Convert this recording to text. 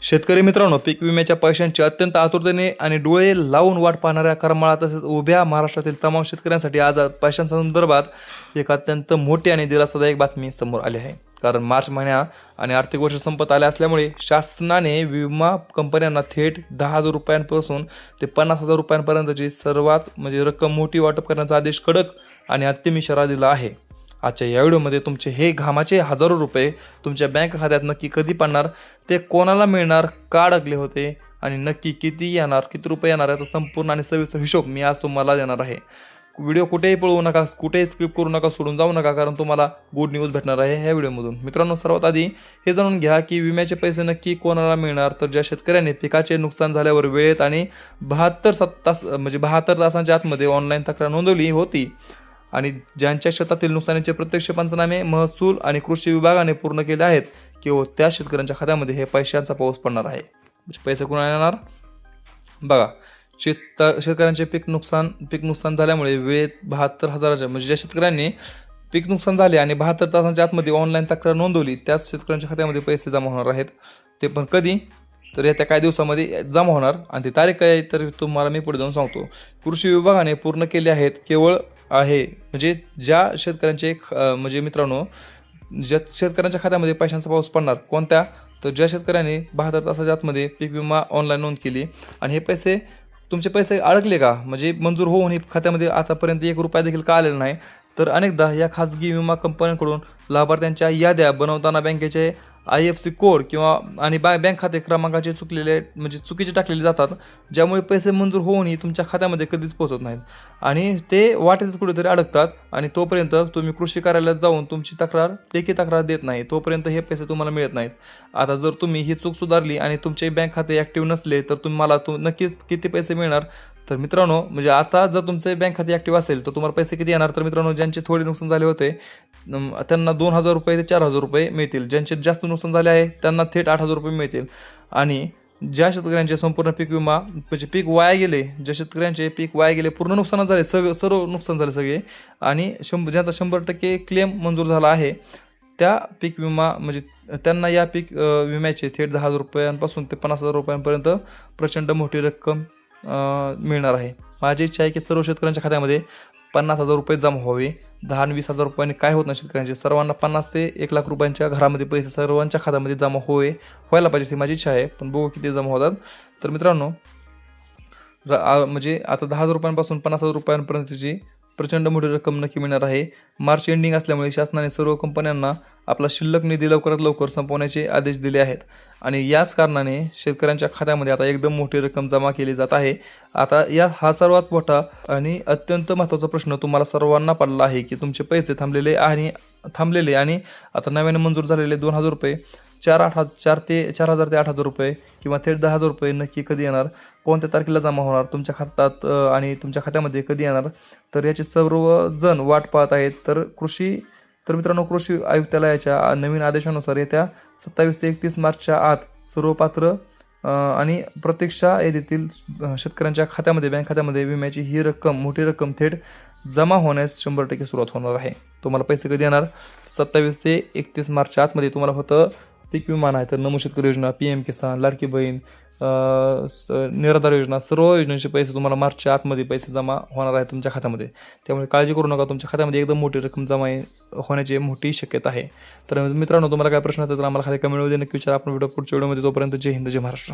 शेतकरी मित्रांनो, पीक विम्याच्या पैशांची अत्यंत आतुरतेने आणि डोळे लावून वाट पाहणाऱ्या करमाळा तसेच उभ्या महाराष्ट्रातील तमाम शेतकऱ्यांसाठी आज पैशांसंदर्भात एक अत्यंत मोठी आणि दिलासादायक बातमी समोर आली आहे. कारण मार्च महिना आणि आर्थिक वर्ष संपत आले असल्यामुळे शासनाने विमा कंपन्यांना थेट 10,000 रुपयांपासून ते 50,000 रुपयांपर्यंतची सर्वात रक्कम मोठी वाटप करण्याचा आदेश कडक आणि अंतिम इशारा दिला आहे. आजच्या या व्हिडिओमध्ये तुमचे हे घामाचे हजारो रुपये तुमच्या बँक खात्यात नक्की कधी पडणार, ते कोणाला मिळणार, का अडकले होते आणि नक्की किती येणार, किती रुपये येणार याचा संपूर्ण आणि सविस्तर हिशोब मी आज तुम्हाला देणार आहे. व्हिडिओ कुठेही पळवू नका, कुठेही स्किप करू नका, सोडून जाऊ नका, कारण तुम्हाला गुड न्यूज भेटणार आहे ह्या व्हिडिओमधून. मित्रांनो, सर्वात आधी हे जाणून घ्या की विम्याचे पैसे नक्की कोणाला मिळणार. तर ज्या शेतकऱ्यांनी पिकाचे नुकसान झाल्यावर वेळेत आणि 72 तासांच्या आतमध्ये ऑनलाईन तक्रार नोंदवली होती आणि ज्यांच्या शेतातील नुकसानीचे प्रत्यक्ष पंचनामे महसूल आणि कृषी विभागाने पूर्ण केले आहेत, किंवा त्या शेतकऱ्यांच्या खात्यामध्ये हे पैशांचा पाऊस पडणार आहे. पैसे कोणाला येणार बघा. शेतकऱ्यांचे पीक नुकसान झाल्यामुळे वेळेत 72,000 ज्या शेतकऱ्यांनी पीक नुकसान झाले आणि 72 तासांच्या आतमध्ये ऑनलाईन तक्रार नोंदवली त्याच शेतकऱ्यांच्या खात्यामध्ये पैसे जमा होणार आहेत. ते पण कधी, तर येत्या काही दिवसामध्ये जमा होणार आणि ती तारीख काय तर तुम्हाला मी पुढे जाऊन सांगतो. कृषी विभागाने पूर्ण केले आहेत केवळ आहे ज्या शेतकऱ्यांचे मित्रांनो, ज्या शेतकऱ्यांच्या खात्यामध्ये पैशांचा पाऊस पडणार कोणत्या, तर ज्या शेतकऱ्यांनी 72 तासाच्या आतमध्ये पीक विमा ऑनलाईन नोंद केली आणि हे पैसे तुमचे पैसे अडकले का, मंजूर होऊन खात्यामध्ये आतापर्यंत 1 रुपया देखील का आलेला नाही, तर अनेकदा या खाजगी विमा कंपन्यांकडून लाभार्थ्यांच्या याद्या बनवताना बँकेचे IFSC कोड आणि बँक खाते क्रमांकाचे चुकीचे टाकलेले जातात, ज्यामुळे पैसे मंजूर होऊनही तुमच्या खात्यामध्ये कधीच पोहोचत नाहीत आणि ते वाटेतच कुठेतरी अडकतात. आणि तोपर्यंत तुम्ही कृषी कार्यालयात जाऊन तुमची तक्रार देत नाही, तोपर्यंत हे पैसे तुम्हाला मिळत नाहीत. आता जर तुम्ही ही चूक सुधारली आणि तुमचे बँक खाते ॲक्टिव्ह नसले तर तुम्हाला नक्कीच किती पैसे मिळणार. तर मित्रांनो, आता जर तुमचे बँक खाते ॲक्टिव्ह असेल तर तुम्हाला पैसे किती येणार, तर मित्रांनो, ज्यांचे थोडे नुकसान झाले होते त्यांना 2,000 रुपये ते 4,000 रुपये मिळतील. ज्यांचे जास्त नुकसान झाले आहे त्यांना थेट 8,000 रुपये मिळतील. आणि ज्या शेतकऱ्यांचे संपूर्ण पीक विमा पीक वाया गेले, ज्या शेतकऱ्यांचे पीक वाया गेले, पूर्ण नुकसान झाले, सर्व नुकसान झाले सगळे, आणि ज्यांचा 100% क्लेम मंजूर झाला आहे, त्या पीक विमा त्यांना या पीक विम्याचे थेट 10,000 रुपयांपासून ते 50,000 रुपयांपर्यंत प्रचंड मोठी रक्कम मिळणार आहे. माझी इच्छा आहे की सर्व शेतकऱ्यांच्या खात्यामध्ये 50,000 रुपये जमा व्हावे. 10 आणि 20,000 रुपयांनी काय होत नाही शेतकऱ्यांचे, सर्वांना 50 ते 1 लाख रुपयांच्या घरामध्ये पैसे सर्वांच्या खात्यामध्ये जमा व्हायला पाहिजे, ही माझी इच्छा आहे. पण बघू किती जमा होतात. तर मित्रांनो, आता 10,000 रुपयांपासून 50,000 रुपयांपर्यंतची प्रचंड मोठी रक्कम नक्की मिळणार आहे. मार्च एंडिंग असल्यामुळे शासनाने सर्व कंपन्यांना आपला शिल्लक निधी लवकरात लवकर संपवण्याचे आदेश दिले आहेत आणि याच कारणाने शेतकऱ्यांच्या खात्यामध्ये आता एकदम मोठी रक्कम जमा केली जात आहे. आता हा सर्वात मोठा आणि अत्यंत महत्त्वाचा प्रश्न तुम्हाला सर्वांना पडला आहे की तुमचे पैसे थांबलेले आणि आता नव्याने मंजूर झालेले 2,000 रुपये 4,000 ते 8,000 रुपये किंवा थेट 10,000 रुपये नक्की कधी येणार, कोणत्या तारखेला जमा होणार तुमच्या खात्यात आणि तुमच्या खात्यामध्ये कधी येणार, तर याची सर्वजण वाट पाहत आहेत. तर मित्रांनो, कृषी आयुक्तालयाच्या नवीन आदेशानुसार येत्या 27 ते 31 मार्चच्या आत सर्व पात्र आणि प्रतीक्षा यादीतील शेतकऱ्यांच्या खात्यामध्ये बँक खात्यामध्ये विम्याची ही मोठी रक्कम थेट जमा होण्यास 100% सुरुवात होणार आहे. तुम्हाला पैसे कधी येणार, 27 ते 31 मार्चच्या आतमध्ये तुम्हाला फक्त पीक विमा नाही तर नमो शेतकरी योजना, PM किसान, लाडकी बहीण, निराधार योजना, सर्व योजनांचे पैसे तुम्हाला मार्चच्या आतमध्ये पैसे जमा होणार आहेत तुमच्या खात्यामध्ये. त्यामुळे काळजी करू नका, तुमच्या खात्यामध्ये एकदम मोठी रक्कम जमा होण्याची मोठी शक्यता आहे. तर मित्रांनो, तुम्हाला काय प्रश्न असेल तर आम्हाला खाली कमेंटमध्ये नक्की विचारा. आपण पुढच्या व्हिडिओमध्ये तोपर्यंत जय हिंद, जय महाराष्ट्र.